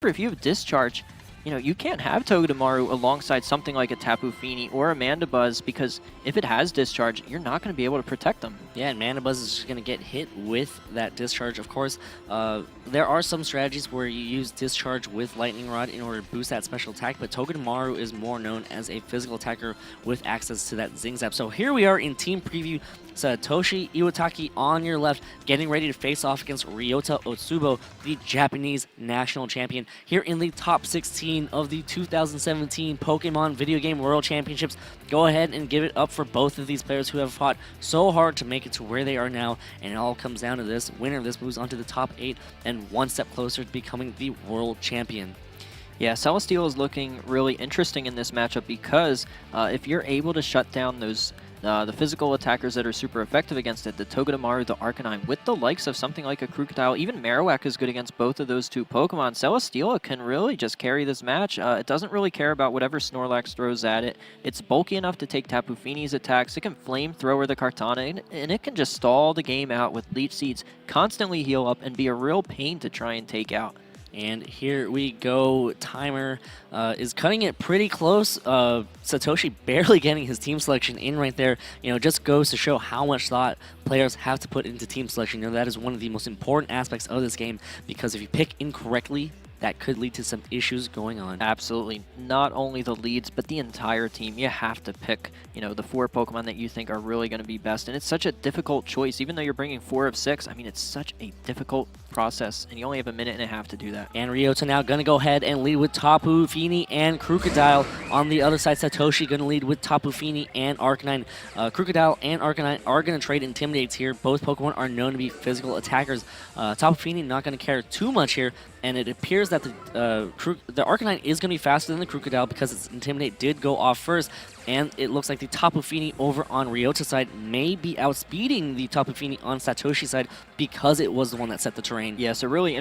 However, if you have Discharge, you know, you can't have Togedemaru alongside something like a Tapu Fini or a Mandibuzz because if it has Discharge, you're not going to be able to protect them. Yeah, and Mandibuzz is just going to get hit with that Discharge. Of course, there are some strategies where you use Discharge with Lightning Rod in order to boost that special attack, but Togedemaru is more known as a physical attacker with access to that Zing Zap. So here we are in team preview. Satoshi Iwataki on your left, getting ready to face off against Ryota Otsubo, the Japanese national champion, here in the top 16 of the 2017 Pokemon Video Game World Championships. Go ahead and give it up for both of these players who have fought so hard to make it to where they are now, and it all comes down to this. Winner of this moves on to the top 8 and one step closer to becoming the world champion. Yeah, Celesteal is looking really interesting in this matchup because if you're able to shut down those the physical attackers that are super effective against it, the Togedemaru, the Arcanine, with the likes of something like a Krookodile, even Marowak is good against both of those two Pokemon. Celesteela can really just carry this match. It doesn't really care about whatever Snorlax throws at it. It's bulky enough to take Tapu Fini's attacks. It can Flamethrower the Kartana, and it can just stall the game out with Leech Seeds, constantly heal up, and be a real pain to try and take out. And here we go. Timer is cutting it pretty close. Satoshi barely getting his team selection in right there. You know, just goes to show how much thought players have to put into team selection. You know, that is one of the most important aspects of this game, because if you pick incorrectly, that could lead to some issues going on. Absolutely. Not only the leads, but the entire team. You have to pick, you know, the 4 Pokemon that you think are really going to be best. And it's such a difficult choice. Even though you're bringing 4 of 6, I mean, it's such a difficult process. And you only have a minute and a half to do that. And Ryota now going to go ahead and lead with Tapu Fini and Krookodile. On the other side, Satoshi going to lead with Tapu Fini and Arcanine. Krookodile and Arcanine are going to trade Intimidates here. Both Pokemon are known to be physical attackers. Tapu Fini not going to care too much here. And it appears that the Arcanine is going to be faster than the Krookodile because its Intimidate did go off first. And it looks like the Tapu Fini over on Ryota's side may be outspeeding the Tapu Fini on Satoshi's side because it was the one that set the terrain. Yeah, so really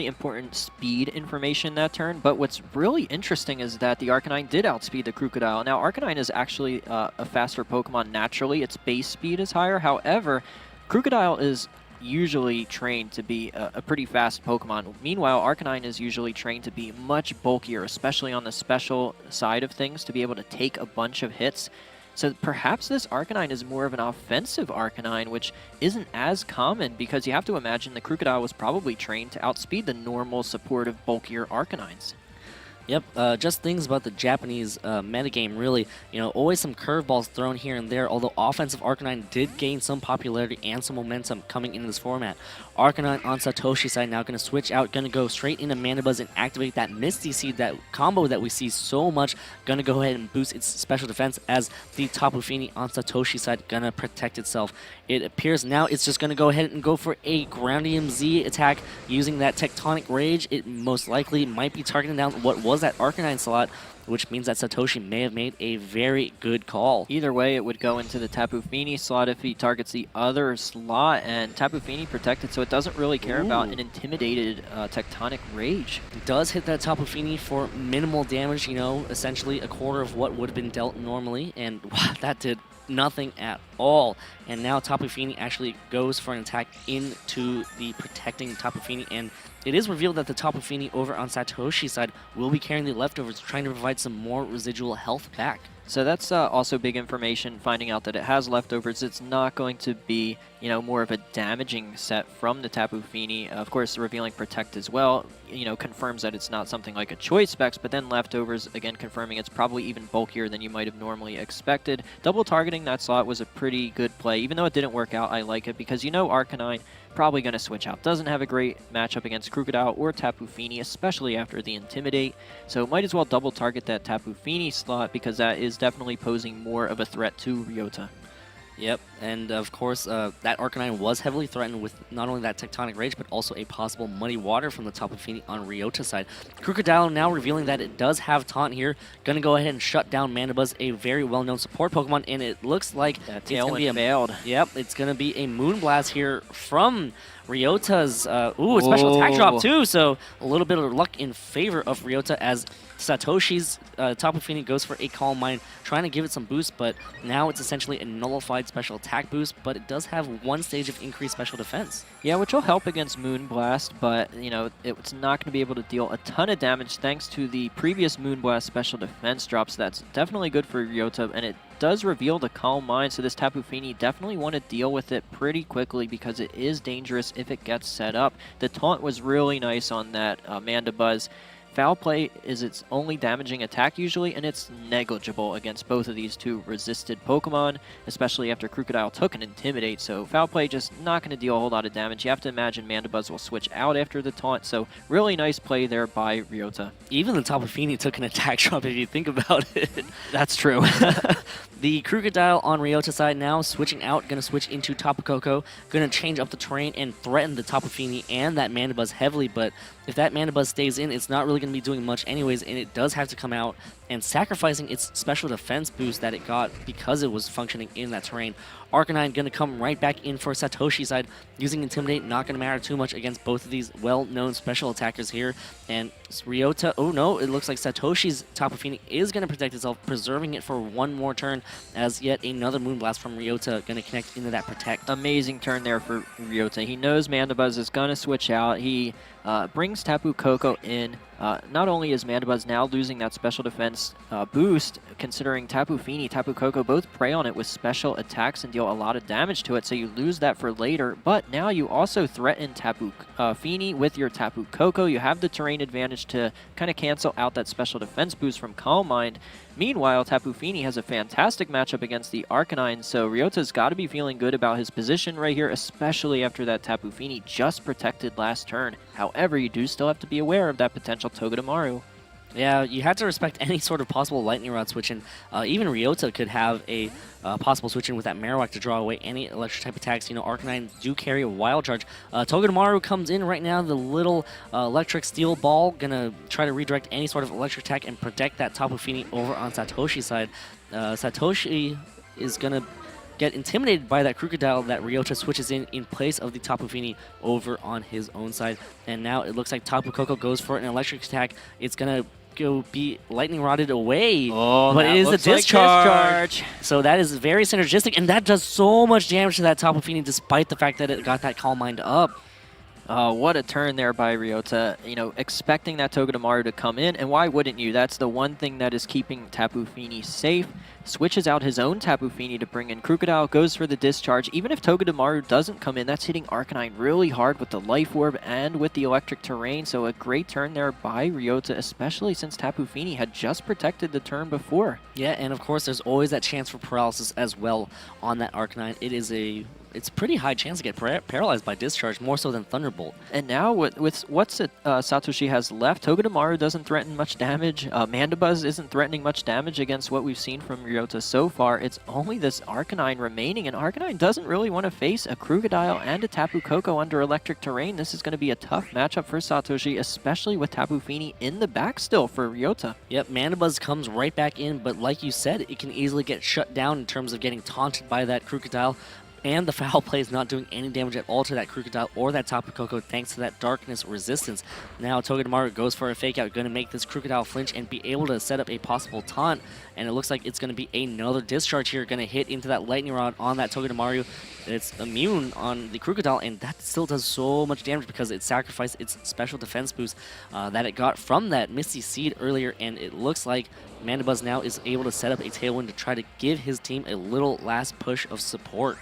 important speed information that turn. But what's really interesting is that the Arcanine did outspeed the Krookodile. Now, Arcanine is actually a faster Pokemon naturally. Its base speed is higher. However, Krookodile is usually trained to be a pretty fast Pokemon. Meanwhile, Arcanine is usually trained to be much bulkier, especially on the special side of things, to be able to take a bunch of hits. So perhaps this Arcanine is more of an offensive Arcanine, which isn't as common because you have to imagine the Krookodile was probably trained to outspeed the normal supportive, bulkier Arcanines. Yep, just things about the Japanese metagame, really. You know, always some curveballs thrown here and there, although offensive Arcanine did gain some popularity and some momentum coming into this format. Arcanine on Satoshi's side now going to switch out, going to go straight into Mandibuzz and activate that Misty Seed, that combo that we see so much. Going to go ahead and boost its special defense as the Tapu Fini on Satoshi's side going to protect itself. It appears now it's just going to go ahead and go for a Groundium Z attack using that Tectonic Rage. It most likely might be targeting down what was that Arcanine slot, which means that Satoshi may have made a very good call. Either way, it would go into the Tapu Fini slot if he targets the other slot, and Tapu Fini protected, so it doesn't really care about an intimidated Tectonic Rage. It does hit that Tapu Fini for minimal damage, you know, essentially a quarter of what would have been dealt normally, and wow, that did nothing at all. And now Tapu Fini actually goes for an attack into the protecting Tapu Fini, and it is revealed that the Tapu Fini over on Satoshi's side will be carrying the leftovers, trying to provide some more residual health back. So that's also big information, finding out that it has leftovers. It's not going to be, you know, more of a damaging set from the Tapu Fini. Of course, revealing Protect as well, you know, confirms that it's not something like a Choice Specs, but then leftovers, again, confirming it's probably even bulkier than you might have normally expected. Double targeting that slot was a pretty good play. Even though it didn't work out, I like it because, you know, Arcanine probably going to switch out. Doesn't have a great matchup against Krookodile or Tapu Fini, especially after the Intimidate. So might as well double target that Tapu Fini slot because that is definitely posing more of a threat to Ryota. Yep, and of course, that Arcanine was heavily threatened with not only that Tectonic Rage, but also a possible Muddy Water from the Tapu Fini on Ryota's side. Krookodile now revealing that it does have Taunt here. Going to go ahead and shut down Mandibuzz, a very well-known support Pokemon, and it looks like it's going to be failed. Yep, it's going to be a Moonblast here from Ryota's, a special attack drop too, so a little bit of luck in favor of Ryota as Satoshi's Tapu Fini goes for a Calm Mind, trying to give it some boost, but now it's essentially a nullified special attack. attack boost, but it does have 1 stage of increased special defense. Yeah, which will help against Moonblast, but, you know, it's not going to be able to deal a ton of damage thanks to the previous Moonblast special defense drops. That's definitely good for Ryota, and it does reveal the Calm Mind, so this Tapu Fini definitely want to deal with it pretty quickly because it is dangerous if it gets set up. The taunt was really nice on that Mandibuzz. Foul Play is its only damaging attack usually, and it's negligible against both of these two resisted Pokemon, especially after Crocodile took an Intimidate, so Foul Play just not going to deal a whole lot of damage. You have to imagine Mandibuzz will switch out after the taunt, so really nice play there by Ryota. Even the Tapu Fini took an attack drop if you think about it. That's true. The Crocodile on Ryota's side now switching out, going to switch into Tapu Koko, going to change up the terrain and threaten the Tapu Fini and that Mandibuzz heavily, but if that Mandibuzz stays in, it's not really going to be doing much anyways, and it does have to come out and sacrificing its special defense boost that it got because it was functioning in that terrain. Arcanine going to come right back in for Satoshi's side, using Intimidate, not going to matter too much against both of these well-known special attackers here. And Ryota, oh no, it looks like Satoshi's Tapu Fini is going to protect itself, preserving it for one more turn as yet another Moonblast from Ryota going to connect into that protect. Amazing turn there for Ryota. He knows Mandibuzz is going to switch out. He brings Tapu Koko in. Not only is Mandibuzz now losing that special defense boost, considering Tapu Fini, Tapu Koko both prey on it with special attacks and deal a lot of damage to it, so you lose that for later. But now you also threaten Tapu Fini with your Tapu Koko. You have the terrain advantage to kind of cancel out that special defense boost from Calm Mind. Meanwhile, Tapu Fini has a fantastic matchup against the Arcanine, so Ryota's got to be feeling good about his position right here, especially after that Tapu Fini just protected last turn. However, you do still have to be aware of that potential Togedemaru. Yeah, you have to respect any sort of possible Lightning Rod switch in. Even Ryota could have a possible switch in with that Marowak to draw away any electric type attacks. You know, Arcanine do carry a Wild Charge. Togedemaru comes in right now, the little electric steel ball, gonna try to redirect any sort of electric attack and protect that Tapu Fini over on Satoshi's side. Satoshi is gonna get intimidated by that Crocodile that Ryota switches in place of the Tapu Fini over on his own side. And now it looks like Tapu Koko goes for an electric attack. It's gonna go be lightning rodded away, but it is a discharge. So that is very synergistic, and that does so much damage to that Tapu Fini despite the fact that it got that Calm Mind up. What a turn there by Ryota, you know, expecting that Togedemaru to come in, and why wouldn't you? That's the one thing that is keeping Tapu Fini safe. Switches out his own Tapu Fini to bring in Crocodile, goes for the discharge. Even if Togedemaru doesn't come in, that's hitting Arcanine really hard with the Life Orb and with the electric terrain, so a great turn there by Ryota, especially since Tapu Fini had just protected the turn before. Yeah, and of course there's always that chance for paralysis as well on that Arcanine. It's a pretty high chance to get paralyzed by discharge, more so than Thunderbolt. And now with what Satoshi has left, Togedemaru doesn't threaten much damage. Mandibuzz isn't threatening much damage against what we've seen from Ryota so far. It's only this Arcanine remaining, and Arcanine doesn't really want to face a Crocodile and a Tapu Koko under electric terrain. This is going to be a tough matchup for Satoshi, especially with Tapu Fini in the back still for Ryota. Yep, Mandibuzz comes right back in, but like you said, it can easily get shut down in terms of getting taunted by that Crocodile. And the Foul Play is not doing any damage at all to that Crocodile or that Tapu Koko thanks to that Darkness resistance. Now Togedemaru goes for a Fake Out, going to make this Crocodile flinch and be able to set up a possible taunt. And it looks like it's going to be another discharge here, going to hit into that Lightning Rod on that Togedemaru. It's immune on the Crocodile, and that still does so much damage because it sacrificed its special defense boost that it got from that Misty Seed earlier. And it looks like Mandibuzz now is able to set up a Tailwind to try to give his team a little last push of support.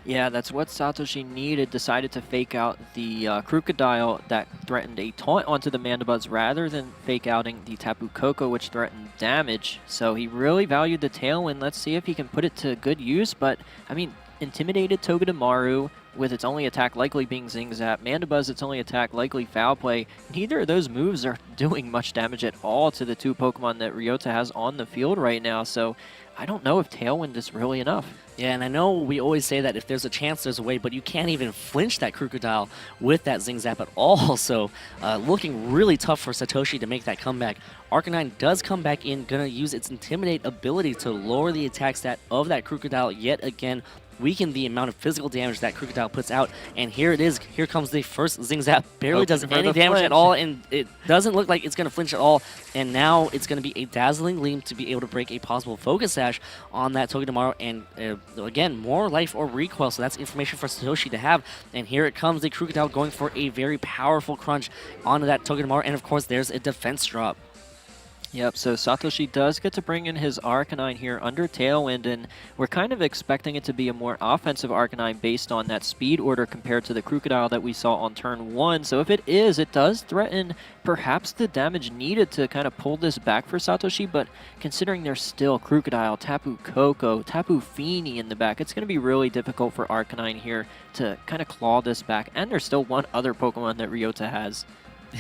Yeah, that's what Satoshi needed. Decided to fake out the Crocodile that threatened a taunt onto the Mandibuzz rather than fake outing the Tapu Koko, which threatened damage. So he really valued the Tailwind. Let's see if he can put it to good use. But, I mean, intimidated Togedemaru with its only attack likely being Zing Zap. Mandibuzz, its only attack likely Foul Play. Neither of those moves are doing much damage at all to the two Pokemon that Ryota has on the field right now. So I don't know if Tailwind is really enough. Yeah, and I know we always say that if there's a chance, there's a way, but you can't even flinch that Crocodile with that Zing Zap at all. So looking really tough for Satoshi to make that comeback. Arcanine does come back in, going to use its Intimidate ability to lower the attack stat of that Crocodile yet again, weaken the amount of physical damage that Crocodile puts out. And here it is. Here comes the first Zing Zap. Barely does any damage at all, and it doesn't look like it's going to flinch at all. And now it's going to be a dazzling gleam to be able to break a possible focus sash on that Togedemaru. And again, more life or recoil. So that's information for Satoshi to have. And here it comes, the Crocodile going for a very powerful crunch onto that Togedemaru. And of course, there's a defense drop. Yep, so Satoshi does get to bring in his Arcanine here under Tailwind, and we're kind of expecting it to be a more offensive Arcanine based on that speed order compared to the Crocodile that we saw on turn 1. So if it is, it does threaten perhaps the damage needed to kind of pull this back for Satoshi, but considering there's still Crocodile, Tapu Koko, Tapu Fini in the back, it's going to be really difficult for Arcanine here to kind of claw this back, and there's still one other Pokemon that Ryota has.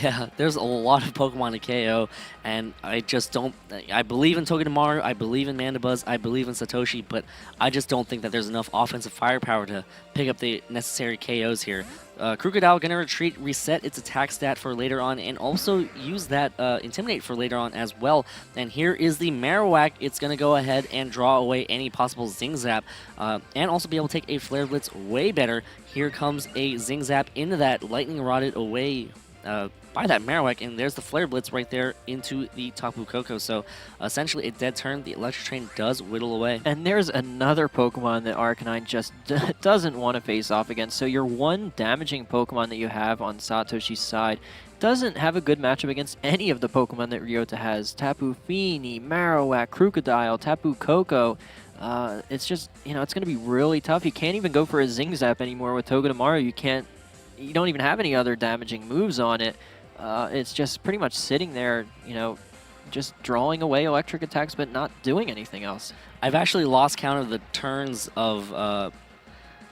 Yeah, there's a lot of Pokemon to KO, and I just don't... I believe in Togedemaru, I believe in Mandibuzz, I believe in Satoshi, but I just don't think that there's enough offensive firepower to pick up the necessary KOs here. Crocodile going to retreat, reset its attack stat for later on, and also use that Intimidate for later on as well. And here is the Marowak. It's going to go ahead and draw away any possible Zing Zap, and also be able to take a Flare Blitz way better. Here comes a Zing Zap into that Lightning Rodded away by that Marowak, and there's the Flare Blitz right there into the Tapu Koko. So essentially a dead turn. The Electric Train does whittle away. And there's another Pokemon that Arcanine just doesn't want to face off against. So your one damaging Pokemon that you have on Satoshi's side doesn't have a good matchup against any of the Pokemon that Ryota has. Tapu Fini, Marowak, Crocodile, Tapu Koko. It's just, you know, it's going to be really tough. You can't even go for a Zing Zap anymore with Togedemaru. You don't even have any other damaging moves on it. It's just pretty much sitting there, you know, just drawing away electric attacks but not doing anything else. I've actually lost count of the turns of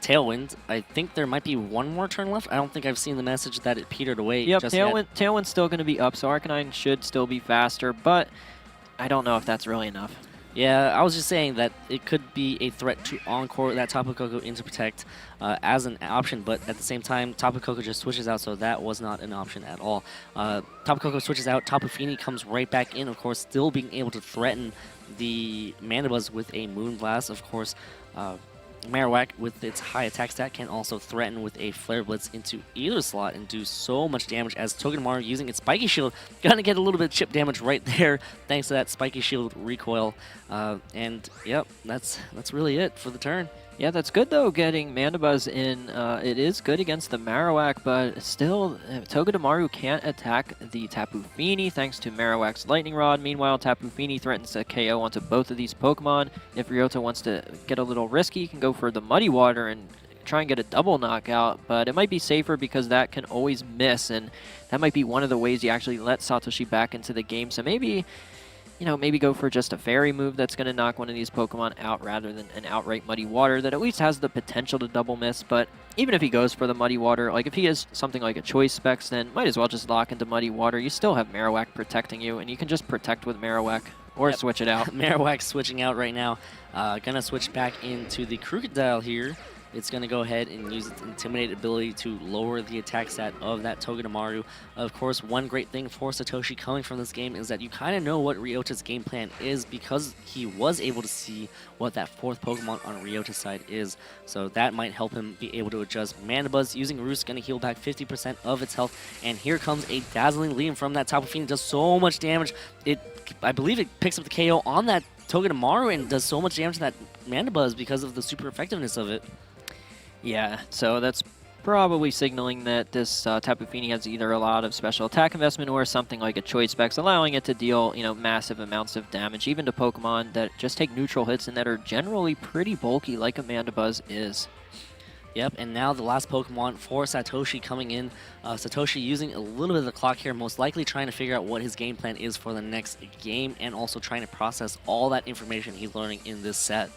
Tailwind. I think there might be one more turn left. I don't think I've seen the message that it petered away yep, just yet. Tailwind's still going to be up, so Arcanine should still be faster, but I don't know if that's really enough. Yeah, I was just saying that it could be a threat to Encore that Tapu Koko into Protect as an option, but at the same time, Tapu Koko just switches out, so that was not an option at all. Tapu Koko switches out, Tapu Fini comes right back in, of course, still being able to threaten the Mandibuzz with a Moonblast. Of course, Marowak, with its high attack stat, can also threaten with a Flare Blitz into either slot and do so much damage, as Togedemaru, using its Spiky Shield, gonna get a little bit of chip damage right there thanks to that Spiky Shield recoil. And yep, that's really it for the turn. Yeah, that's good though, getting Mandibuzz in. It is good against the Marowak, but still, Togedemaru can't attack the Tapu Fini thanks to Marowak's Lightning Rod. Meanwhile, Tapu Fini threatens to KO onto both of these Pokemon. If Ryota wants to get a little risky, he can go for the Muddy Water and try and get a double knockout, but it might be safer because that can always miss, and that might be one of the ways you actually let Satoshi back into the game. So maybe, you know, maybe go for just a Fairy move that's going to knock one of these Pokemon out rather than an outright Muddy Water that at least has the potential to double miss. But even if he goes for the Muddy Water, like if he has something like a Choice Specs, then might as well just lock into Muddy Water. You still have Marowak protecting you, and you can just protect with Marowak or switch it out. Marowak switching out right now. Gonna switch back into the Crocodile here. It's going to go ahead and use its Intimidate ability to lower the attack stat of that Togedemaru. Of course, one great thing for Satoshi coming from this game is that you kind of know what Ryota's game plan is because he was able to see what that fourth Pokemon on Ryota's side is. So that might help him be able to adjust. Mandibuzz using Roost, going to heal back 50% of its health. And here comes a dazzling Liam from that Tapu Fini. Does so much damage. I believe it picks up the KO on that Togedemaru and does so much damage to that Mandibuzz because of the super effectiveness of it. Yeah, so that's probably signaling that this Tapu Fini has either a lot of special attack investment or something like a Choice Specs, allowing it to deal, you know, massive amounts of damage, even to Pokemon that just take neutral hits and that are generally pretty bulky, like a Mandibuzz is. Yep, and now the last Pokemon for Satoshi coming in. Satoshi using a little bit of the clock here, most likely trying to figure out what his game plan is for the next game, and also trying to process all that information he's learning in this set.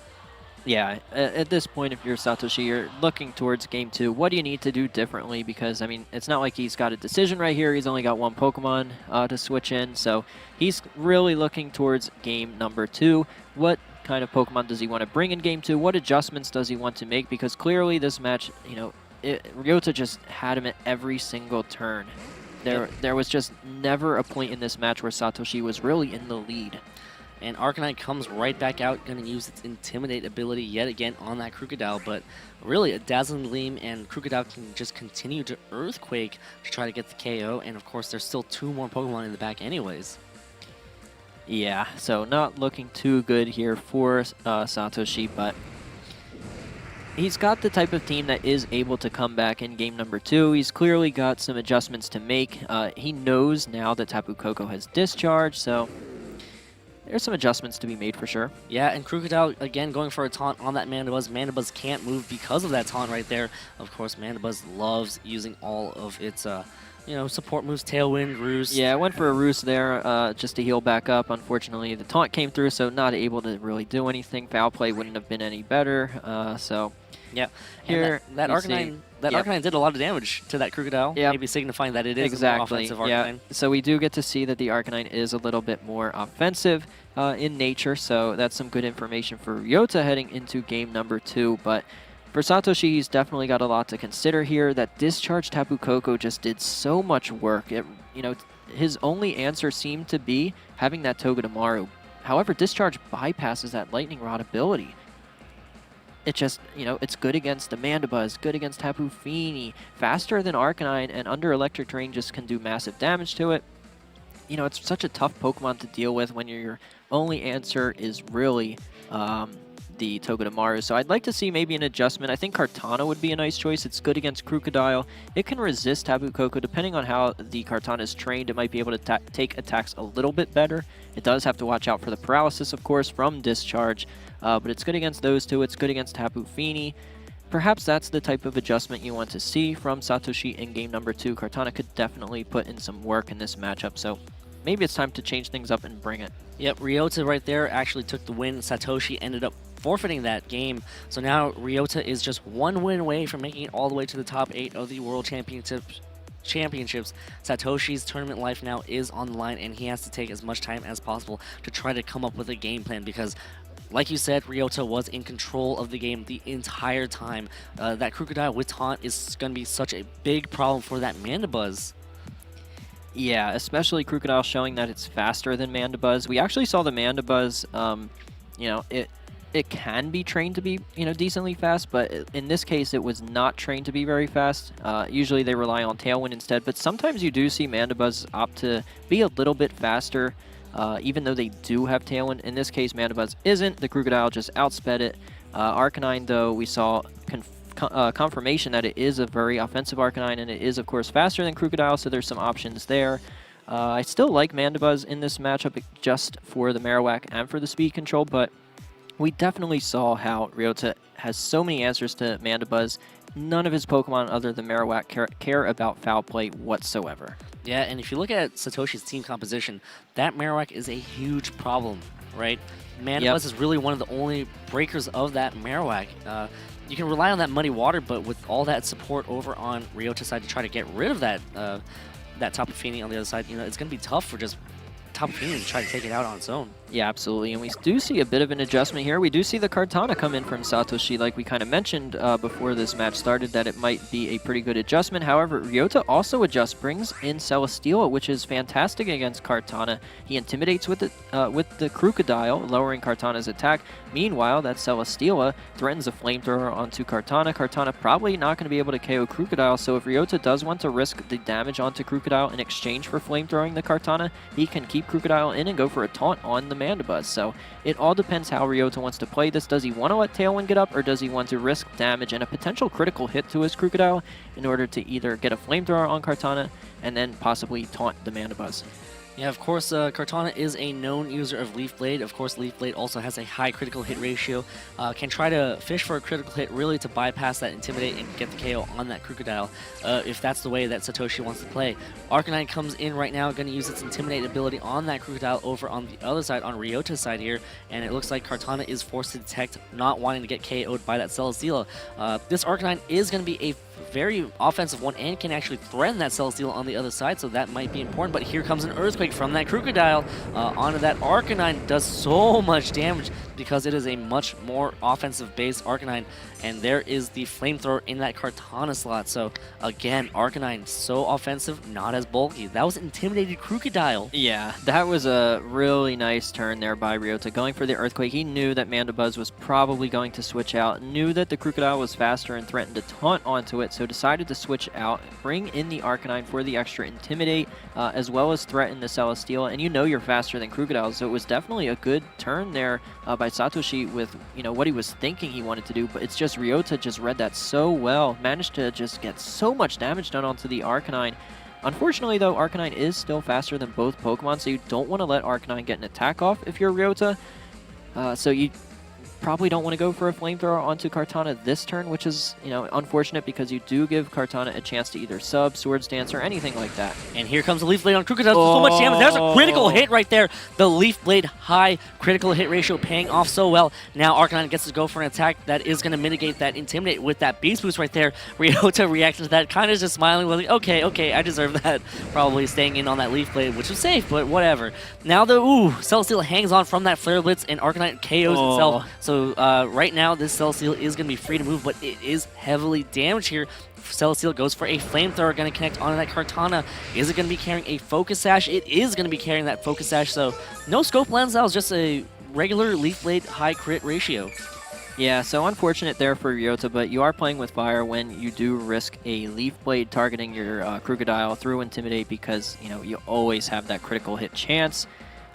Yeah, at this point, if you're Satoshi, you're looking towards Game 2. What do you need to do differently? Because, I mean, it's not like he's got a decision right here. He's only got one Pokemon to switch in. So he's really looking towards Game number 2. What kind of Pokemon does he want to bring in Game 2? What adjustments does he want to make? Because clearly this match, you know, Ryota just had him at every single turn. There was just never a point in this match where Satoshi was really in the lead. And Arcanine comes right back out, going to use its Intimidate ability yet again on that Crocodile, but really a Dazzling Gleam and Crocodile can just continue to Earthquake to try to get the KO, and of course there's still 2 more Pokemon in the back anyways. Yeah, so not looking too good here for Satoshi, but he's got the type of team that is able to come back in game number 2. He's clearly got some adjustments to make. He knows now that Tapu Koko has discharged, so there's some adjustments to be made for sure. Yeah, and Crocodile, again, going for a taunt on that Mandibuzz. Mandibuzz can't move because of that taunt right there. Of course, Mandibuzz loves using all of its, support moves, Tailwind, Roost. Yeah, I went for a Roost there just to heal back up. Unfortunately, the taunt came through, so not able to really do anything. Foul play wouldn't have been any better, so... Yeah, here that Arcanine, Arcanine did a lot of damage to that Crocodile, maybe signifying that it is a more offensive Arcanine. Yeah. So we do get to see that the Arcanine is a little bit more offensive in nature, so that's some good information for Ryota heading into game number 2. But for Satoshi, he's definitely got a lot to consider here. That discharge Tapu Koko just did so much work. His only answer seemed to be having that Togedemaru. However, discharge bypasses that Lightning Rod ability. It just, it's good against the Mandibuzz, good against Tapu Fini, faster than Arcanine, and under Electric Terrain just can do massive damage to it. It's such a tough Pokemon to deal with when your only answer is really the Togedemaru. So I'd like to see maybe an adjustment. I think Kartana would be a nice choice. It's good against Crocodile. It can resist Tapu Koko. Depending on how the Kartana is trained, it might be able to take attacks a little bit better. It does have to watch out for the paralysis, of course, from discharge. But it's good against those two. It's good against Tapu Fini. Perhaps that's the type of adjustment you want to see from Satoshi in game number 2. Kartana could definitely put in some work in this matchup, so maybe it's time to change things up and bring it. Yep, Ryota right there actually took the win. Satoshi ended up forfeiting that game, so now Ryota is just 1 win away from making it all the way to the top 8 of the World Championships. Satoshi's tournament life now is on the line, and he has to take as much time as possible to try to come up with a game plan because, like you said, Ryota was in control of the game the entire time. That Crocodile with taunt is going to be such a big problem for that Mandibuzz. Yeah, especially Crocodile showing that it's faster than Mandibuzz. We actually saw the Mandibuzz, it can be trained to be, decently fast, but in this case, it was not trained to be very fast. Usually they rely on Tailwind instead, but sometimes you do see Mandibuzz opt to be a little bit faster, even though they do have Tailwind. In this case, Mandibuzz isn't. The Crocodile just outsped it. Arcanine, though, we saw confirmation that it is a very offensive Arcanine, and it is, of course, faster than Crocodile, so there's some options there. I still like Mandibuzz in this matchup just for the Marowak and for the speed control, but we definitely saw how Ryota has so many answers to Mandibuzz. None of his Pokemon other than Marowak care about foul play whatsoever. Yeah, and if you look at Satoshi's team composition, that Marowak is a huge problem, right? Mandibuzz is really one of the only breakers of that Marowak. You can rely on that Muddy Water, but with all that support over on Ryota's side to try to get rid of that that Tapu Fini on the other side, it's going to be tough for just Tapu Fini to try to take it out on its own. Yeah, absolutely, and we do see a bit of an adjustment here. We do see the Kartana come in from Satoshi, like we kind of mentioned before this match started, that it might be a pretty good adjustment. However, Ryota also adjusts, brings in Celesteela, which is fantastic against Kartana. He intimidates with the Crocodile, lowering Kartana's attack. Meanwhile, that Celesteela threatens a flamethrower onto Kartana. Kartana probably not going to be able to KO Crocodile, so if Ryota does want to risk the damage onto Crocodile in exchange for flamethrowing the Kartana, he can keep Crocodile in and go for a taunt on the Mandibuzz. So it all depends how Ryota wants to play this. Does he want to let Tailwind get up, or does he want to risk damage and a potential critical hit to his Crocodile in order to either get a flamethrower on Kartana and then possibly taunt the Mandibuzz? Yeah, of course, Kartana is a known user of Leaf Blade. Of course, Leaf Blade also has a high critical hit ratio. Can try to fish for a critical hit really to bypass that Intimidate and get the KO on that Crocodile if that's the way that Satoshi wants to play. Arcanine comes in right now, going to use its Intimidate ability on that Crocodile over on the other side, on Ryota's side here, and it looks like Kartana is forced to detect, not wanting to get KO'd by that Celesteela. This Arcanine is going to be a very offensive one and can actually threaten that Celesteal on the other side, so that might be important. But here comes an Earthquake from that Crocodile onto that Arcanine. Does so much damage because it is a much more offensive-based Arcanine, and there is the Flamethrower in that Kartana slot. So again, Arcanine so offensive, not as bulky. That was Intimidated Crocodile. Yeah, that was a really nice turn there by Ryota. Going for the Earthquake, he knew that Mandibuzz was probably going to switch out, knew that the Crocodile was faster and threatened to taunt onto it, so decided to switch out, bring in the Arcanine for the extra Intimidate, as well as threaten the Celesteal. And you know you're faster than Crocodile, so it was definitely a good turn there by Satoshi with, you know, what he was thinking he wanted to do, but it's just Ryota just read that so well, managed to just get so much damage done onto the Arcanine. Unfortunately, though, Arcanine is still faster than both Pokemon, so you don't want to let Arcanine get an attack off if you're Ryota. So you probably don't want to go for a Flamethrower onto Kartana this turn, which is, you know, unfortunate because you do give Kartana a chance to either sub, Swords Dance, or anything like that. And here comes the Leaf Blade on Crocodile. So much damage. There's a critical hit right there. The Leaf Blade high critical hit ratio paying off so well. Now Arcanine gets to go for an attack that is going to mitigate that Intimidate with that Beast Boost right there. Ryota reacting to that, kind of just smiling, like, okay, I deserve that. Probably staying in on that Leaf Blade, which was safe, but whatever. Now the, Celesteal hangs on from that Flare Blitz, and Arcanine KOs itself. So right now, this Celesteal is going to be free to move, but it is heavily damaged here. Celesteal goes for a Flamethrower, going to connect onto that Kartana. Is it going to be carrying a Focus Sash? It is going to be carrying that Focus Sash, so no Scope Lens. That was just a regular Leaf Blade high crit ratio. Yeah, so unfortunate there for Ryota, but you are playing with fire when you do risk a Leaf Blade targeting your Crocodile through Intimidate because, you know, you always have that critical hit chance.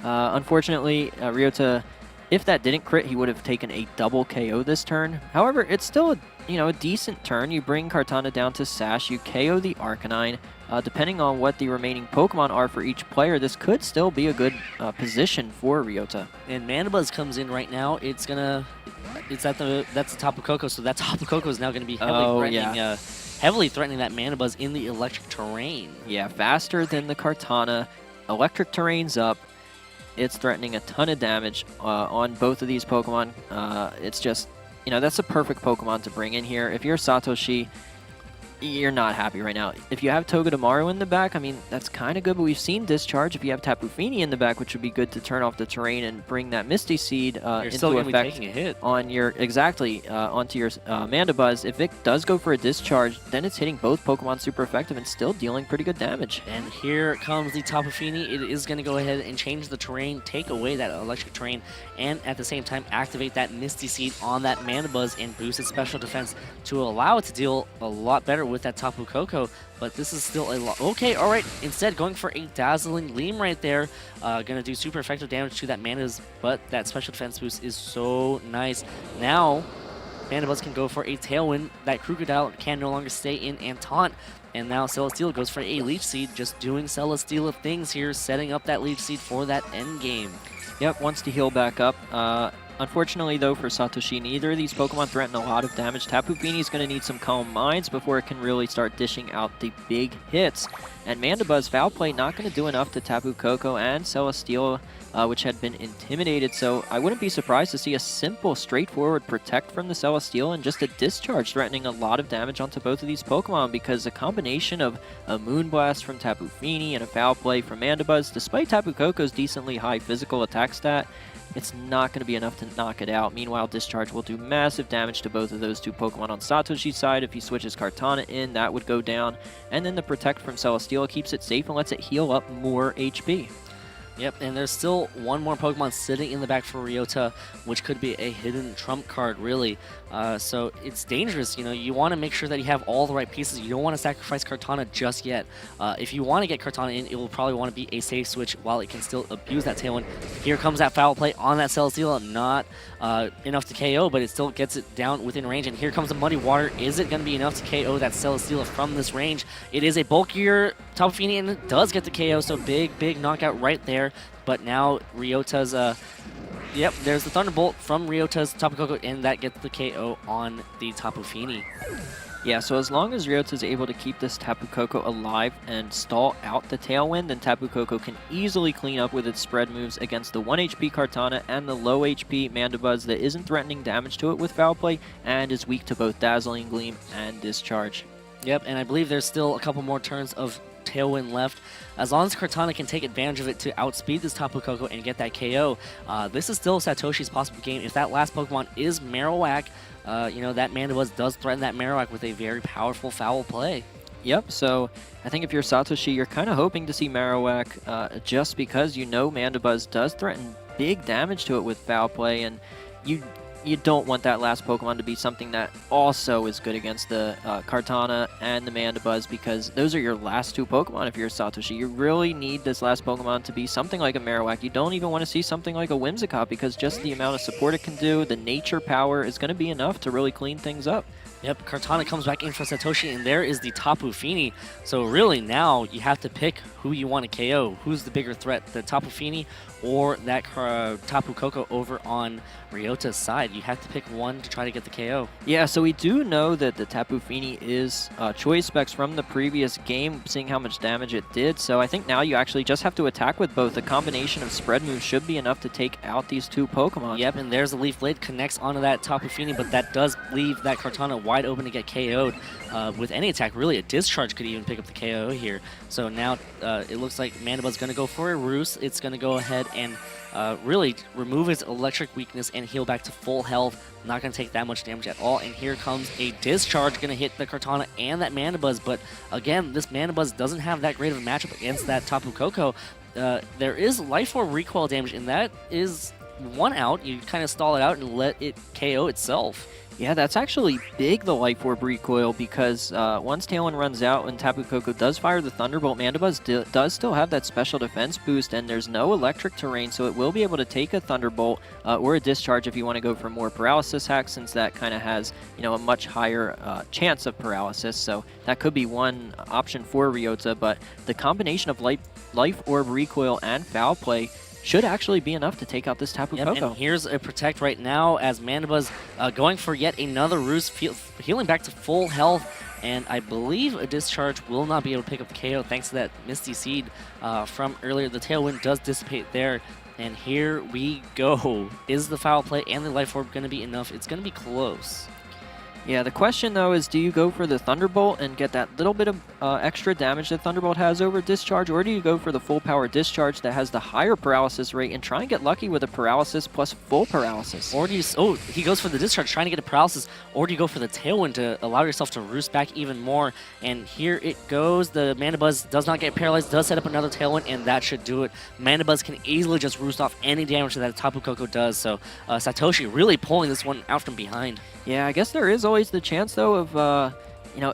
Unfortunately, Ryota, if that didn't crit, he would have taken a double KO this turn. However, it's still a decent turn. You bring Kartana down to Sash, you KO the Arcanine. Depending on what the remaining Pokemon are for each player, this could still be a good position for Ryota. And Mandibuzz comes in right now. That's the Tapu Koko, so that Tapu Koko is now going to be heavily threatening that Mandibuzz in the electric terrain. Yeah, faster than the Kartana. Electric terrain's up. It's threatening a ton of damage on both of these Pokemon. It's just, that's a perfect Pokemon to bring in here. If you're Satoshi, you're not happy right now. If you have Togedemaru in the back, I mean, that's kind of good, but we've seen Discharge. If you have Tapu Fini in the back, which would be good to turn off the terrain and bring that Misty Seed into effect taking a hit on your, onto your Mandibuzz. If it does go for a Discharge, then it's hitting both Pokemon super effective and still dealing pretty good damage. And here comes the Tapu Fini. It is going to go ahead and change the terrain, take away that electric terrain, and at the same time activate that Misty Seed on that Mandibuzz and boost its special defense to allow it to deal a lot better with that Tapu Koko, but this is still a lot. Okay, all right. Instead, going for a Dazzling Gleam right there. Going to do super effective damage to that Mandibuzz, but that special defense boost is so nice. Now, Mandibuzz can go for a Tailwind. That Crocodile can no longer stay in and taunt. And now Celesteal goes for a Leaf Seed, just doing Celesteal things here, setting up that Leaf Seed for that end game. Yep, wants to heal back up. Unfortunately, though, for Satoshi, neither of these Pokemon threaten a lot of damage. Tapu Fini is going to need some Calm Minds before it can really start dishing out the big hits. And Mandibuzz, Foul Play, not going to do enough to Tapu Koko and Celesteal, which had been intimidated. So I wouldn't be surprised to see a simple, straightforward Protect from the Celesteal and just a Discharge threatening a lot of damage onto both of these Pokemon, because a combination of a Moonblast from Tapu Fini and a Foul Play from Mandibuzz, despite Tapu Koko's decently high physical attack stat, it's not going to be enough to knock it out. Meanwhile, Discharge will do massive damage to both of those two Pokemon on Satoshi's side. If he switches Kartana in, that would go down. And then the Protect from Celesteal keeps it safe and lets it heal up more HP. Yep, and there's still one more Pokemon sitting in the back for Ryota, which could be a hidden trump card, really. So it's dangerous. You want to make sure that you have all the right pieces. You don't want to sacrifice Kartana just yet. If you want to get Kartana in, it will probably want to be a safe switch while it can still abuse that Tailwind. Here comes that Foul Play on that Celesteal. Not enough to KO, but it still gets it down within range. And here comes the Muddy Water. Is it going to be enough to KO that Celesteal from this range? It is a bulkier Tapu Fini, and it does get the KO, so big knockout right there. But now Ryota's, yep, there's the Thunderbolt from Ryota's Tapu Koko, and that gets the KO on the Tapu Fini. Yeah, so as long as Ryota's able to keep this Tapu Koko alive and stall out the Tailwind, then Tapu Koko can easily clean up with its spread moves against the 1 HP Kartana and the low HP Mandibuzz that isn't threatening damage to it with Foul Play and is weak to both Dazzling Gleam and Discharge. Yep, and I believe there's still a couple more turns of Tailwind left. As long as Cortana can take advantage of it to outspeed this Tapu Koko and get that KO, this is still Satoshi's possible game. If that last Pokemon is Marowak, that Mandibuzz does threaten that Marowak with a very powerful foul play. Yep, so I think if you're Satoshi, you're kind of hoping to see Marowak just because you know Mandibuzz does threaten big damage to it with foul play, and you don't want that last Pokemon to be something that also is good against the Kartana and the Mandibuzz, because those are your last two Pokemon if you're Satoshi. You really need this last Pokemon to be something like a Marowak. You don't even want to see something like a Whimsicott, because just the amount of support it can do, the nature power is going to be enough to really clean things up. Yep, Kartana comes back in for Satoshi, and there is the Tapu Fini. So really now you have to pick who you want to KO. Who's the bigger threat, the Tapu Fini or that Tapu Koko over on Ryota's side? You have to pick one to try to get the KO. Yeah, so we do know that the Tapu Fini is choice specs from the previous game, seeing how much damage it did. So I think now you actually just have to attack with both. The combination of spread moves should be enough to take out these two Pokemon. Yep, and there's the Leaf Blade, connects onto that Tapu Fini, but that does leave that Kartana wide open to get KO'd. With any attack, really a Discharge could even pick up the KO here. So now it looks like Mandibuzz going to go for a Roost. It's going to go ahead and really remove its electric weakness and heal back to full health. Not going to take that much damage at all. And here comes a Discharge, going to hit the Kartana and that Mandibuzz. But again, this Mandibuzz doesn't have that great of a matchup against that Tapu Koko. There is Life Orb recoil damage, and that is one out. You kind of stall it out and let it KO itself. Yeah, that's actually big, the Life Orb recoil, because once Tailwind runs out and Tapu Koko does fire the Thunderbolt, Mandibuzz does still have that special defense boost, and there's no electric terrain, so it will be able to take a Thunderbolt or a Discharge if you want to go for more paralysis hacks, since that kind of has a much higher chance of paralysis. So that could be one option for Ryota, but the combination of Life Orb recoil and foul play should actually be enough to take out this Tapu Koko. And here's a Protect right now as Mandibuzz going for yet another Roost, healing back to full health. And I believe a Discharge will not be able to pick up the KO thanks to that Misty Seed from earlier. The Tailwind does dissipate there. And here we go. Is the foul play and the Life Orb going to be enough? It's going to be close. Yeah, the question, though, is do you go for the Thunderbolt and get that little bit of extra damage that Thunderbolt has over Discharge, or do you go for the full power Discharge that has the higher paralysis rate and try and get lucky with a paralysis plus full paralysis? Or do you... Oh, he goes for the Discharge, trying to get a paralysis, or do you go for the Tailwind to allow yourself to roost back even more? And here it goes. The Mandibuzz does not get paralyzed, does set up another Tailwind, and that should do it. Mandibuzz can easily just roost off any damage that Tapu Koko does, so Satoshi really pulling this one out from behind. Yeah, I guess there is always the chance, though, of,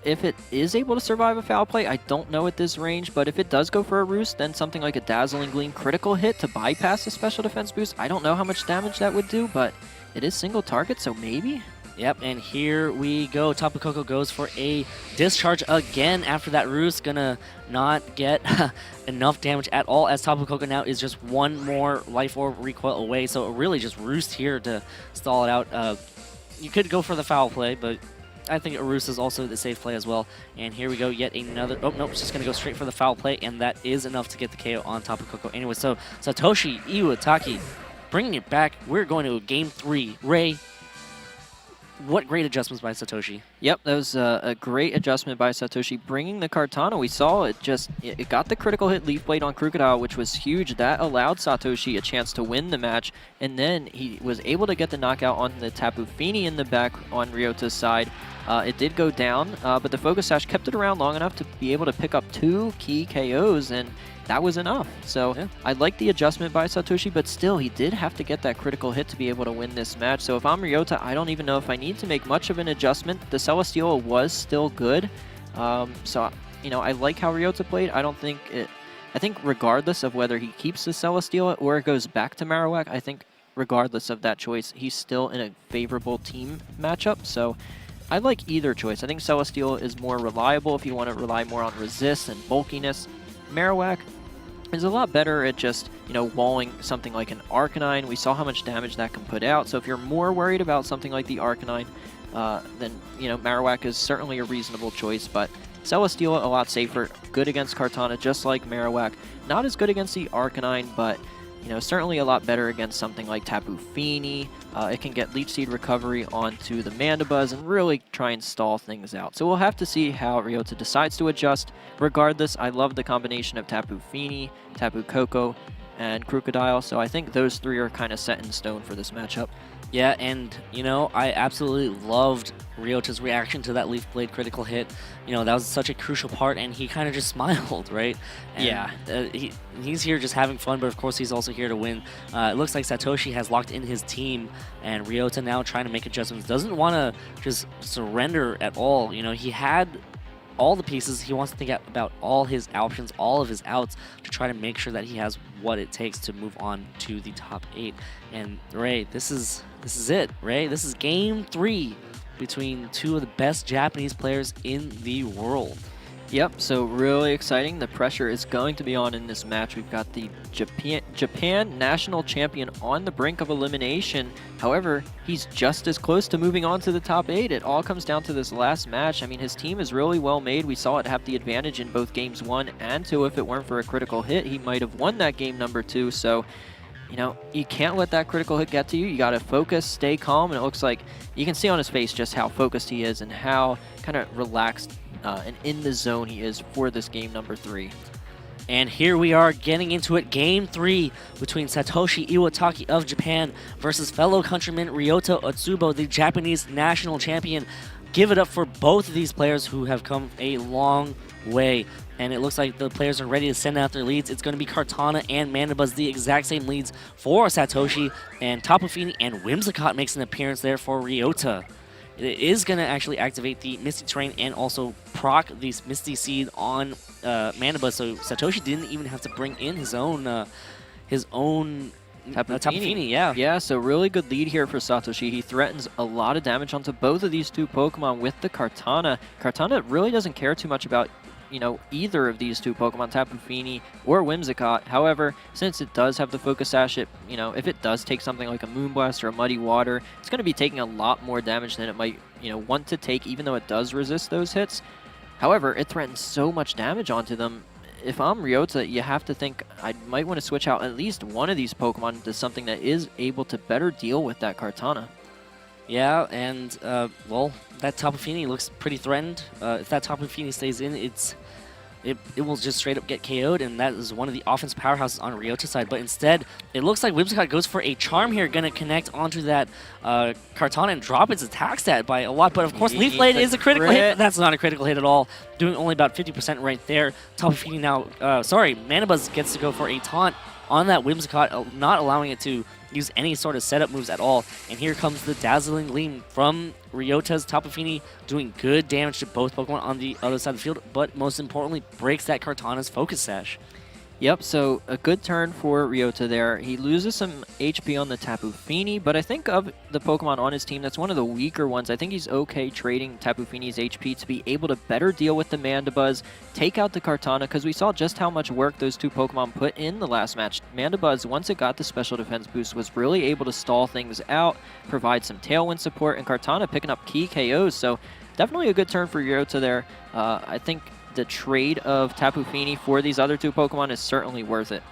if it is able to survive a foul play. I don't know at this range, but if it does go for a Roost, then something like a Dazzling Gleam critical hit to bypass the special defense boost. I don't know how much damage that would do, but it is single target, so maybe? Yep, and here we go. Tapu Koko goes for a Discharge again after that Roost. Gonna not get enough damage at all, as Tapu Koko now is just one more Life Orb recoil away, so really just Roost here to stall it out. You could go for the foul play, but I think a Roost is also the safe play as well. And here we go, yet another... Oh, nope, it's just going to go straight for the foul play, and that is enough to get the KO on Tapu Koko. Anyway, so Satoshi Iwataki bringing it back. We're going to Game 3. Ray, what great adjustments by Satoshi. Yep, that was a great adjustment by Satoshi. Bringing the Kartana, we saw it got the critical hit Leaf Blade on Crocodile, which was huge. That allowed Satoshi a chance to win the match, and then he was able to get the knockout on the Tapu Fini in the back on Ryota's side. It did go down, but the Focus Sash kept it around long enough to be able to pick up 2 key KOs, and that was enough. So yeah. I like the adjustment by Satoshi, but still, he did have to get that critical hit to be able to win this match. So if I'm Ryota, I don't even know if I need to make much of an adjustment. The Celesteela was still good. So, I like how Ryota played. I think regardless of whether he keeps the Celesteela or it goes back to Marowak, I think regardless of that choice, he's still in a favorable team matchup. So I like either choice. I think Celesteela is more reliable if you want to rely more on resist and bulkiness. Marowak is a lot better at just, walling something like an Arcanine. We saw how much damage that can put out. So if you're more worried about something like the Arcanine, then, Marowak is certainly a reasonable choice. But Celesteela, a lot safer. Good against Kartana, just like Marowak. Not as good against the Arcanine, but certainly a lot better against something like Tapu Fini. It can get Leech Seed recovery onto the Mandibuzz and really try and stall things out. So we'll have to see how Ryota decides to adjust. Regardless, I love the combination of Tapu Fini, Tapu Koko, and Crocodile, so I think those three are kind of set in stone for this matchup. Yeah, and, I absolutely loved Ryota's reaction to that Leaf Blade critical hit. That was such a crucial part, and he kind of just smiled, right? And, yeah. He's here just having fun, but of course he's also here to win. It looks like Satoshi has locked in his team, and Ryota now trying to make adjustments. Doesn't want to just surrender at all. He had all the pieces. He wants to think about all his options, all of his outs, to try to make sure that he has what it takes to move on to the top 8. And Ray, this is it, Ray. This is game 3 between two of the best Japanese players in the world. Yep, so really exciting. The pressure is going to be on in this match. We've got the Japan national champion on the brink of elimination. However, he's just as close to moving on to the top 8. It all comes down to this last match. I mean, his team is really well made. We saw it have the advantage in both games 1 and 2. If it weren't for a critical hit, he might have won that game number 2. So, you can't let that critical hit get to you. You got to focus, stay calm, and it looks like you can see on his face just how focused he is and how kind of relaxed and in the zone he is for this game number 3. And here we are getting into it, game 3 between Satoshi Iwataki of Japan versus fellow countryman Ryota Otsubo, the Japanese national champion. Give it up for both of these players who have come a long way. And it looks like the players are ready to send out their leads. It's going to be Kartana and Mandibuzz, the exact same leads for Satoshi. And Tapu Fini and Whimsicott makes an appearance there for Ryota. It is going to actually activate the Misty Terrain and also proc the Misty Seed on Mandibuzz, so Satoshi didn't even have to bring in his own Tapu Fini. Yeah, so really good lead here for Satoshi. He threatens a lot of damage onto both of these two Pokemon with the Kartana. Kartana really doesn't care too much about either of these two Pokemon, Tapu Fini or Whimsicott. However, since it does have the Focus Sash, if it does take something like a Moonblast or a Muddy Water, it's going to be taking a lot more damage than it might, want to take, even though it does resist those hits. However, it threatens so much damage onto them. If I'm Ryota, you have to think I might want to switch out at least one of these Pokemon to something that is able to better deal with that Kartana. Yeah, and, well, that Tapu Fini looks pretty threatened. If that Tapu Fini stays in, it will just straight up get KO'd, and that is one of the offense powerhouses on Ryota's side. But instead, it looks like Whimsicott goes for a Charm here, going to connect onto that Kartana and drop its attack stat by a lot. But of course, Leaf Blade is a critical hit. That's not a critical hit at all, doing only about 50% right there. Tapu Fini now, Mandibuzz gets to go for a taunt on that Whimsicott, not allowing it to use any sort of setup moves at all. And here comes the Dazzling Gleam from Ryota's Tapu Fini, doing good damage to both Pokemon on the other side of the field, but most importantly, breaks that Kartana's Focus Sash. Yep, so a good turn for Ryota there. He loses some HP on the Tapu Fini, but I think of the Pokemon on his team, that's one of the weaker ones. I think he's okay trading Tapu Fini's HP to be able to better deal with the Mandibuzz, take out the Kartana, because we saw just how much work those two Pokemon put in the last match. Mandibuzz, once it got the special defense boost, was really able to stall things out, provide some Tailwind support, and Kartana picking up key KOs, so definitely a good turn for Ryota there. I think the trade of Tapu Fini for these other two Pokemon is certainly worth it.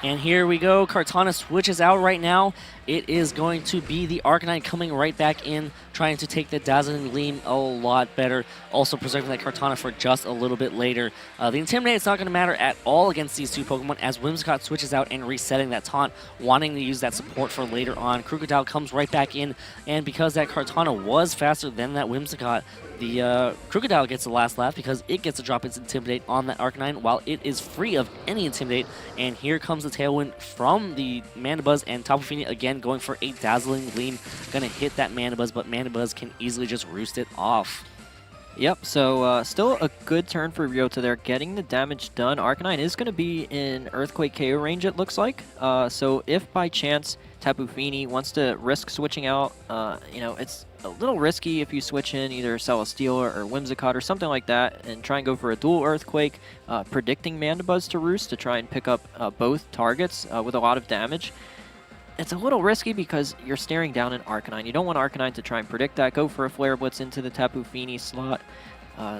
And here we go. Kartana switches out right now. It is going to be the Arcanine coming right back in, trying to take the Dazzling Gleam a lot better. Also preserving that Kartana for just a little bit later. The Intimidate is not going to matter at all against these two Pokemon as Whimsicott switches out and resetting that taunt, wanting to use that support for later on. Crocodile comes right back in, and because that Kartana was faster than that Whimsicott, the Crocodile gets the last laugh because it gets to drop its Intimidate on that Arcanine while it is free of any Intimidate. And here comes the Tailwind from the Mandibuzz, and Tapu Fini again going for a Dazzling Gleam. Gonna hit that Mandibuzz, but Mandibuzz can easily just roost it off. Yep, so still a good turn for Ryota there, getting the damage done. Arcanine is going to be in Earthquake KO range, it looks like. So if by chance Tapu Fini wants to risk switching out, it's a little risky if you switch in either Celesteela or Whimsicott or something like that and try and go for a dual Earthquake, predicting Mandibuzz to roost to try and pick up both targets with a lot of damage. It's a little risky because you're staring down an Arcanine. You don't want Arcanine to try and predict that. Go for a Flare Blitz into the Tapu Fini slot.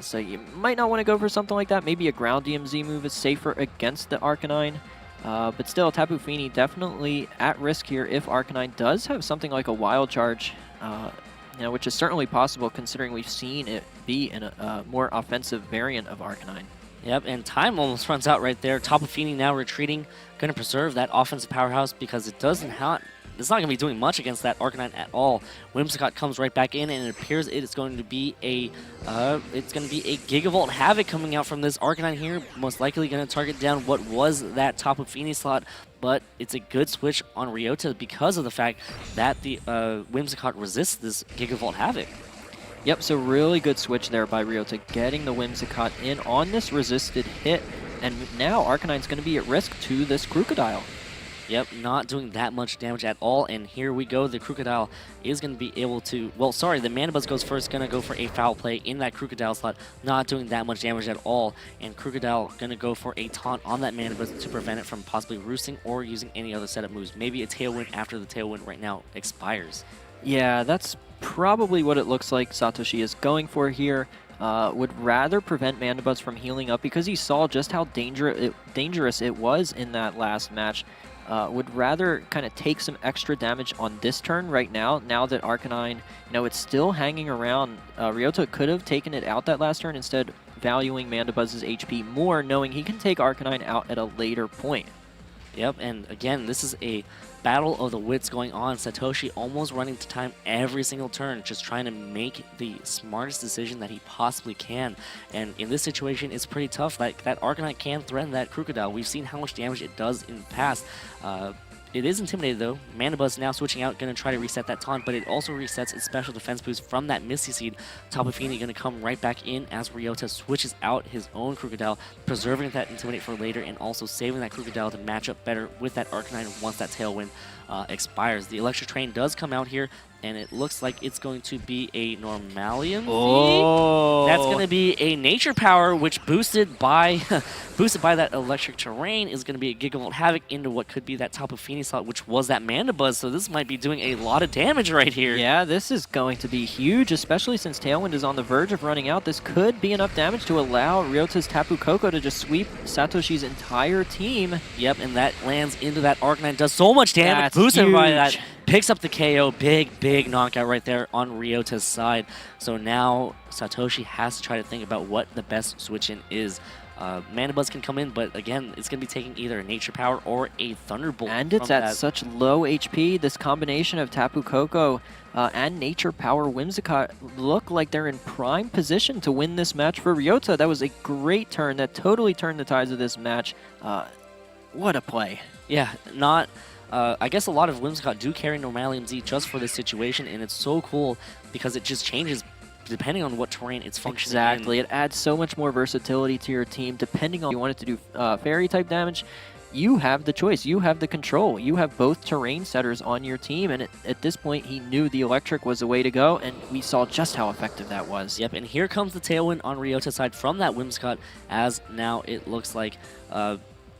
So you might not want to go for something like that. Maybe a Ground DMZ move is safer against the Arcanine. But still, Tapu Fini definitely at risk here if Arcanine does have something like a Wild Charge, which is certainly possible considering we've seen it be in a more offensive variant of Arcanine. Yep, and time almost runs out right there. Tapu Fini now retreating, going to preserve that offensive powerhouse because it's not going to be doing much against that Arcanine at all. Whimsicott comes right back in, and it appears it is going to be a Gigavolt Havoc coming out from this Arcanine here. Most likely going to target down what was that Tapu Fini slot, but it's a good switch on Ryota because of the fact that the Whimsicott resists this Gigavolt Havoc. Yep, so really good switch there by Ryota, getting the Whimsicott in on this resisted hit, and now Arcanine's going to be at risk to this Crocodile. Yep, not doing that much damage at all, and here we go. The Crocodile is going to be able to... Well, sorry, the Mandibuzz goes first, going to go for a foul play in that Crocodile slot, not doing that much damage at all, and Crocodile going to go for a taunt on that Mandibuzz to prevent it from possibly roosting or using any other setup moves. Maybe a Tailwind after the Tailwind right now expires. Yeah, that's probably what it looks like Satoshi is going for here. Would rather prevent Mandibuzz from healing up because he saw just how dangerous it was in that last match. Would rather kind of take some extra damage on this turn right now that Arcanine, it's still hanging around. Ryota could have taken it out that last turn, instead valuing Mandibuzz's HP more, knowing he can take Arcanine out at a later point. Yep, and again, this is a battle of the wits going on. Satoshi almost running to time every single turn, just trying to make the smartest decision that he possibly can. And in this situation, it's pretty tough. Like, that Arcanine can threaten that Crocodile. We've seen how much damage it does in the past. It is intimidated though. Mandibuzz now switching out, going to try to reset that taunt, but it also resets its special defense boost from that Misty Seed. Tapu Fini going to come right back in as Ryota switches out his own Crocodile, preserving that Intimidate for later and also saving that Crocodile to match up better with that Arcanine once that Tailwind expires. The Electric Train does come out here, and it looks like it's going to be a Normalium. Oh. That's going to be a Nature Power, which boosted by that Electric Terrain is going to be a Gigavolt Havoc into what could be that Tapu Fini slot, which was that Mandibuzz. So this might be doing a lot of damage right here. Yeah, this is going to be huge, especially since Tailwind is on the verge of running out. This could be enough damage to allow Ryota's Tapu Koko to just sweep Satoshi's entire team. Yep, and that lands into that Arcanine, does so much damage, That's boosted huge. by that. Picks up the KO, big knockout right there on Ryota's side. So now Satoshi has to try to think about what the best switch-in is. Mandibuzz can come in, but again, it's going to be taking either a Nature Power or a Thunderbolt. And it's at such low HP. This combination of Tapu Koko and Nature Power Whimsicott look like they're in prime position to win this match for Ryota. That was a great turn. That totally turned the tides of this match. What a play. Yeah, I guess a lot of Whimsicott do carry Normalium Z just for this situation, and it's so cool because it just changes depending on what terrain it's functioning Exactly. in. It adds so much more versatility to your team. Depending on if you want it to do fairy-type damage, you have the choice. You have the control. You have both terrain setters on your team, and at this point, he knew the electric was the way to go, and we saw just how effective that was. Yep, and here comes the Tailwind on Ryota's side from that Whimsicott, as now it looks like,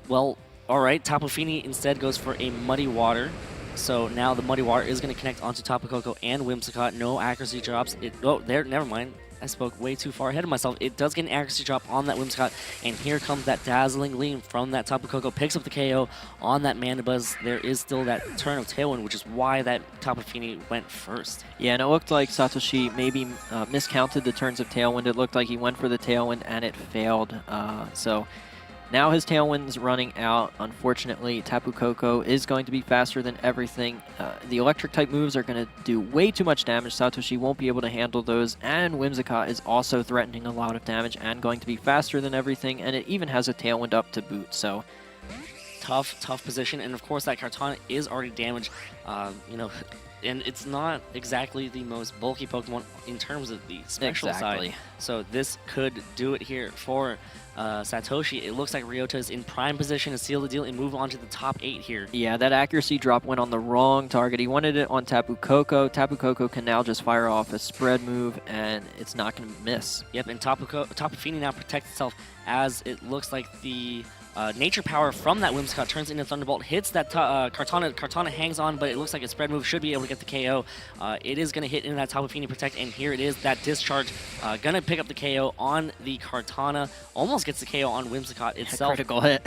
well, alright, Tapu Fini instead goes for a Muddy Water. So now the Muddy Water is going to connect onto Tapu Koko and Whimsicott. No accuracy drops. Never mind. I spoke way too far ahead of myself. It does get an accuracy drop on that Whimsicott, and here comes that Dazzling Gleam from that Tapu Koko. Picks up the KO on that Mandibuzz. There is still that turn of Tailwind, which is why that Tapu Fini went first. Yeah, and it looked like Satoshi maybe miscounted the turns of Tailwind. It looked like he went for the Tailwind, and it failed. So now his Tailwind's running out. Unfortunately, Tapu Koko is going to be faster than everything. The electric-type moves are going to do way too much damage. Satoshi won't be able to handle those, and Whimsicott is also threatening a lot of damage and going to be faster than everything, and it even has a Tailwind up to boot, so Tough position, and of course that Kartana is already damaged, and it's not exactly the most bulky Pokemon in terms of the special side. So this could do it here for Satoshi. It looks like Ryota is in prime position to seal the deal and move on to the top 8 here. Yeah, that accuracy drop went on the wrong target. He wanted it on Tapu Koko. Tapu Koko can now just fire off a spread move, and it's not going to miss. Yep, and Tapu Fini now protects itself as it looks like the Nature Power from that Whimsicott turns into Thunderbolt, hits that Kartana. Kartana hangs on, but it looks like its spread move should be able to get the KO. It is going to hit into that Tapu Fini Protect, and here it is, that Discharge going to pick up the KO on the Kartana. Almost gets the KO on Whimsicott itself. Critical hit.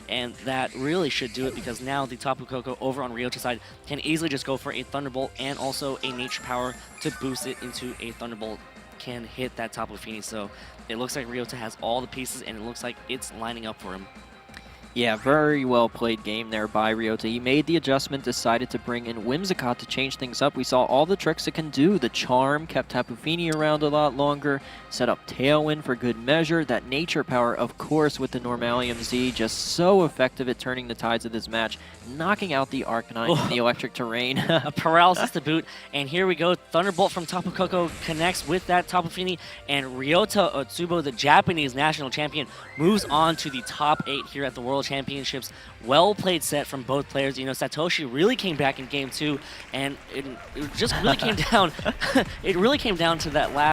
And that really should do it, because now the Tapu Koko over on Ryota's side can easily just go for a Thunderbolt and also a Nature Power to boost it into a Thunderbolt. Can hit that Tapu Fini, so it looks like Ryota has all the pieces, and it looks like it's lining up for him. Yeah, very well played game there by Ryota. He made the adjustment, decided to bring in Whimsicott to change things up. We saw all the tricks it can do. The Charm kept Tapu Fini around a lot longer, set up Tailwind for good measure. That Nature Power, of course, with the Normalium Z, just so effective at turning the tides of this match, knocking out the Arcanine in the electric terrain. A paralysis to boot, and here we go. Thunderbolt from Tapu Koko connects with that Tapu Fini, and Ryota Otsubo, the Japanese national champion, moves on to the top 8 here at the World Championships. Well played set from both players. You know, Satoshi really came back in game 2, and it just really came down. It really came down to that last